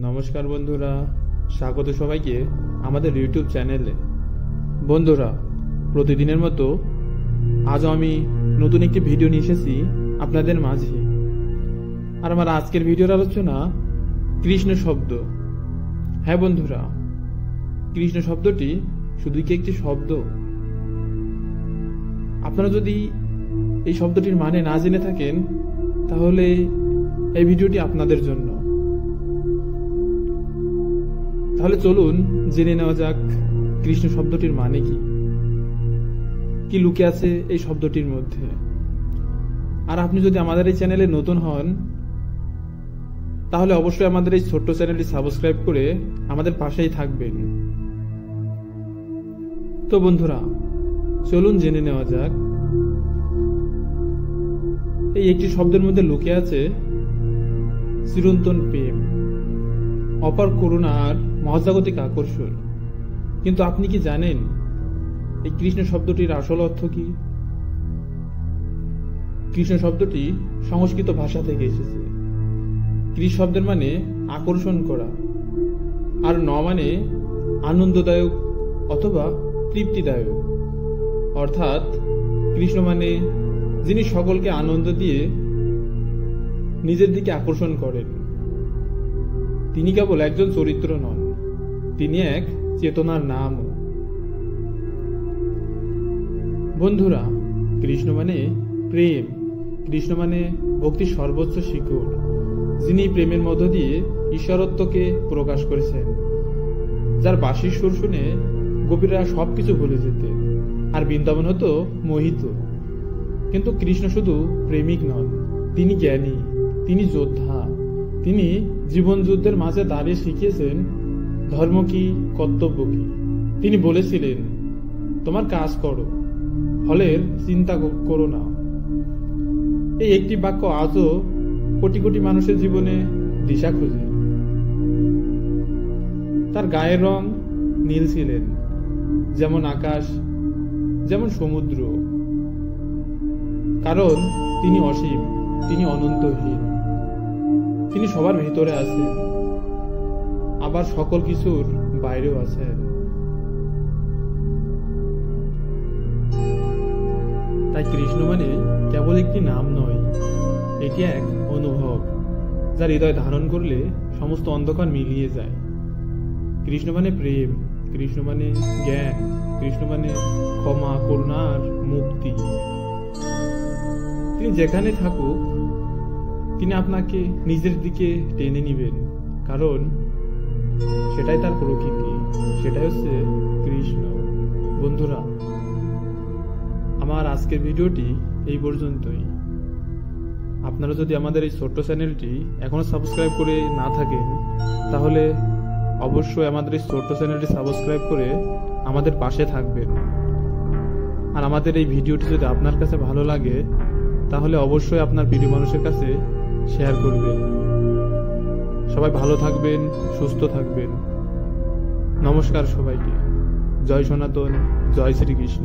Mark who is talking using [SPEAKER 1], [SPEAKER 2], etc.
[SPEAKER 1] নমস্কার বন্ধুরা, স্বাগত সবাইকে আমাদের ইউটিউব চ্যানেলে। বন্ধুরা, প্রতিদিনের মতো আজও আমি নতুন একটি ভিডিও নিয়ে এসেছি আপনাদের মাঝে। আর আমার আজকের ভিডিওর আলোচনা কৃষ্ণ শব্দ। হ্যাঁ বন্ধুরা, কৃষ্ণ শব্দটি শুধু কি একটি শব্দ? আপনারা যদি এই শব্দটির মানে না জেনে থাকেন তাহলে এই ভিডিওটি আপনাদের জন্য। তাহলে চলুন জেনে নেওয়া যাক কৃষ্ণ শব্দটির মানে কি লুকিয়ে আছে এই শব্দটির মধ্যে। আর আপনি যদি আমাদের এই চ্যানেলে নতুন হন তাহলে অবশ্যই আমাদের এই ছোট্ট চ্যানেলটি সাবস্ক্রাইব করে আমাদের পাশেই থাকবেন। তো বন্ধুরা, চলুন জেনে নেওয়া যাক এই একটি শব্দের মধ্যে লুকিয়ে আছে চিরন্তন প্রেম, অপার করুণা আর মহাজাগতিক আকর্ষণ। কিন্তু আপনি কি জানেন এই কৃষ্ণ শব্দটির আসল অর্থ কি? কৃষ্ণ শব্দটি সংস্কৃত ভাষা থেকে এসেছে। কৃষ শব্দের মানে আকর্ষণ করা, আর ন মানে আনন্দদায়ক অথবা তৃপ্তিদায়ক। অর্থাৎ কৃষ্ণ মানে যিনি সকলকে আনন্দ দিয়ে নিজের দিকে আকর্ষণ করেন। তিনি কেবল একজন চরিত্র নন, তিনি এক চেতনার নাম। বন্ধুরা, কৃষ্ণ মানে প্রেম, কৃষ্ণ মানে ভক্তির সর্বোচ্চ শিখর, যিনি প্রেমের মধ্য দিয়ে ঈশ্বরত্বকে প্রকাশ করেছেন, যার বাঁশির সুর শুনে গোপীরা সবকিছু ভুলে যেতেন আর বৃন্দাবন হতো মোহিত। কিন্তু কৃষ্ণ শুধু প্রেমিক নন, তিনি জ্ঞানী, তিনি যোদ্ধা। তিনি জীবন যুদ্ধের মাঝে দাঁড়িয়ে শিখিয়েছেন ধর্ম কি, কর্তব্য কি। তিনি বলেছিলেন, তোমার কাজ করো, ফলের চিন্তা করো না। এই একটি বাক্য আজও কোটি কোটি মানুষের জীবনে দিশা খুঁজে। তার গায়ের রং নীল ছিলেন, যেমন আকাশ, যেমন সমুদ্র। কারণ তিনি অসীম, তিনি অনন্তহীন, তিনি সবার ভিতরে আছেন, আবার সকল কিছুর বাইরেও আছেন। তাই কৃষ্ণ মানে কেবল একটি নাম নয়, এটি এক অনুভব, যার হৃদয় ধারণ করলে সমস্ত অন্ধকার মিলিয়ে যায়। কৃষ্ণ মানে প্রেম, কৃষ্ণ মানে জ্ঞান, কৃষ্ণ মানে ক্ষমা, করুণা আর মুক্তি। তিনি যেখানে থাকুক তিনি আপনাকে নিজের দিকে টেনে নিবেন, কারণ সেটাই তার প্রকৃতি, সেটাই হচ্ছে কৃষ্ণ। বন্ধুরা, আমার আজকের ভিডিওটি এই পর্যন্তই। আপনারা যদি আমাদের এই ছোট্ট চ্যানেলটি এখনো সাবস্ক্রাইব করে না থাকেন তাহলে অবশ্যই আমাদের এই ছোট্ট চ্যানেলটি সাবস্ক্রাইব করে আমাদের পাশে থাকবেন। আর আমাদের এই ভিডিওটি যদি আপনার কাছে ভালো লাগে তাহলে অবশ্যই আপনার প্রিয় মানুষের কাছে শেয়ার করবেন। সবাই ভালো থাকবেন, সুস্থ থাকবেন। নমস্কার সবাইকে। জয় সনাতন, জয় শ্রীকৃষ্ণ।